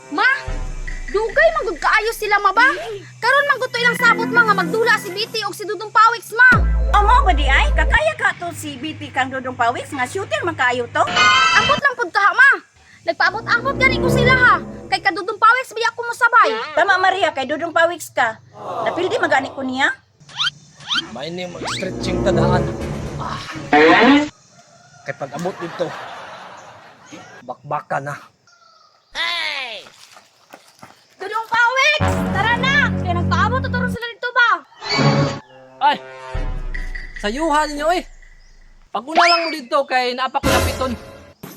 Ma, dugay magkaayo sila ma ba? Karon magguto ilang sabot mga magdula si Biti og si Dudong Pawiks ma. Amo ba di ay? Kakaya ka to si BT kang Dudong Pawiks nga shooter man kaayo to? Ambot lang pud kaha ma. Nagpaabot-abot gani ko sila ha. Kay kadudong Pawiks biya ko mosabay. Tama Maria, kay Dudong Pawiks ka. Napildi magani ko niya? May ni mag-stretching tadaan. Kay pag-abot dito, bakbaka na. Dudong Pawiks, tara na. Kay nagpaabot to sila dito ba? Ay! Sayuhan ninyo eh! Pag-una lang mo dito kay naapa ko napiton.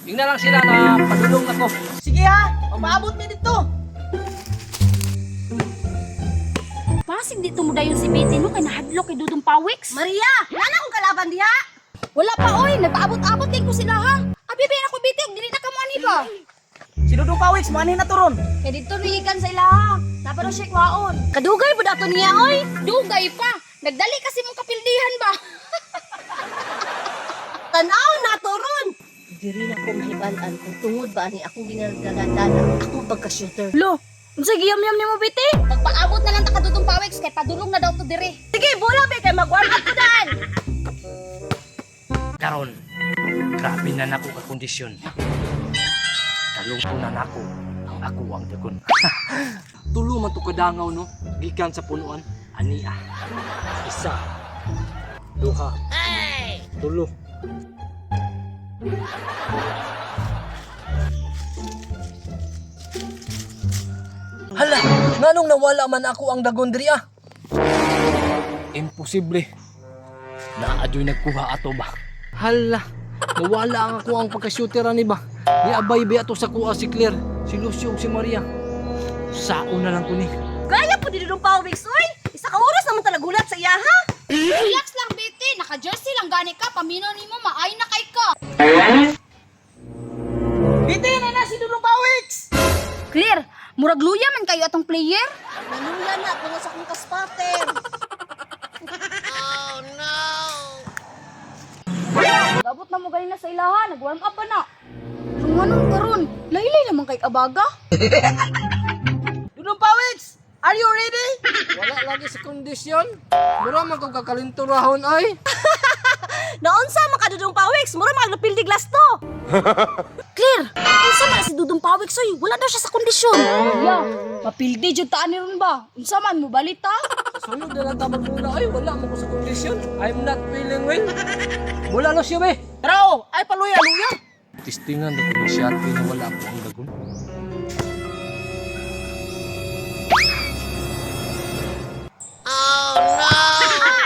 Tingnan lang sila na padulong ako. Sige ha, maabot mi dito. Pasig dito mo dayon si Biti no kay nahadlok kay Dudong Pawiks. Maria, nana ko kalaban diha. Wala pa oy, nagpaabot-abot din ko sila ha. Abi ba ako Biti, dili na ka mo ani ba? Si Dudong Pawiks mo ani na turon. Kay dito niikan sa ilaha. Napano siya kwaon. Kadugay pud ato niya oy. Dugay pa. Nagdali kasi mong kapildihan ba? Tanaw na turon. Diri na ko mahibalan kung tungod ba ni akong ginagdalandana ako pagka-shooter. Lo, unsa giyam-yam nimo Biti? Pagpaabot na lang ta kadudong Pawiks kay padulong na daw to dire. Sige, bola be kay mag-warm up ko daan. Karon, grabe na nako ka kondisyon. Talungko na nako ang ako ang dagon. Tulo man to kadangaw no, gikan sa punuan. Ania. Isa. Duha. Tulo. Hala, nganong nawala man ako ang dagon diri ah? Imposible. Naadyo'y nagkuha ato ba? Hala, nawala ang ako ang pagka-shooteran ni ba? Ni abay ba ato sa kuha si Claire, si Lucio ug si Maria. Sao na lang ko ni. Gaya po di Dudong Pawiks, oy. Isa ka oras naman talaga gulat sa iya ha. Relax lang Biti, naka-jersey lang gani ka, paminaw nimo maay na kay ka. Biti na si Dudong Pawiks. Clear, murag luya man kayo atong player. Nanula na ako sa akong kaspater. Gabot na mo galing na sa ilaha, nag-warm up pa na. Runganon karon, laylay naman kay abaga. Dudong Pawiks, are you ready? Wala lagi sa kondisyon. Mura man kong kakalinturahon ay. Naunsa man ka Dudong Pawiks, mura magnapildi glass to. Clear, unsa man si Dudong Pawiks oy, wala daw siya sa kondisyon. Ya, mapildi jud ta ani ron ba? Unsa man mo balita? Sunod na lang ta magmula ay wala mo ko sa kondisyon. I'm not feeling well. Mula lo siya be. Tara, ay paluya-luya. Testingan na ko siya na wala ko ang dagon.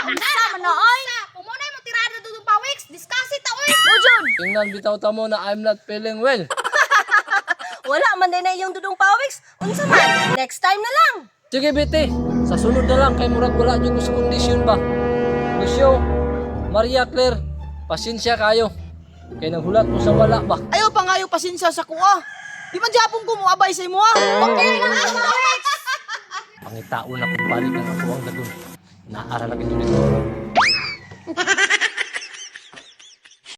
Unsa man na oy? Kumunay mo tirada Dudong Pawiks, diskasi ta oy. Ojon. Tingnan bitaw ta mo na I'm not feeling well. Wala man din na yung Dudong Pawiks. Unsa man? Next time na lang. Sige Bete, sa sunod na lang kay murag wala jud ko sa kondisyon ba. Lucio, Maria Claire, pasensya kayo. Kay naghulat mo sa wala ba. Ayaw pa nga yung pasensya sa kuha. Di man japon ko mo abay sa imo ha. Okay na Dudong Pawiks. Pangitaon na kung balik ang ako ang dagon. Naara na dito.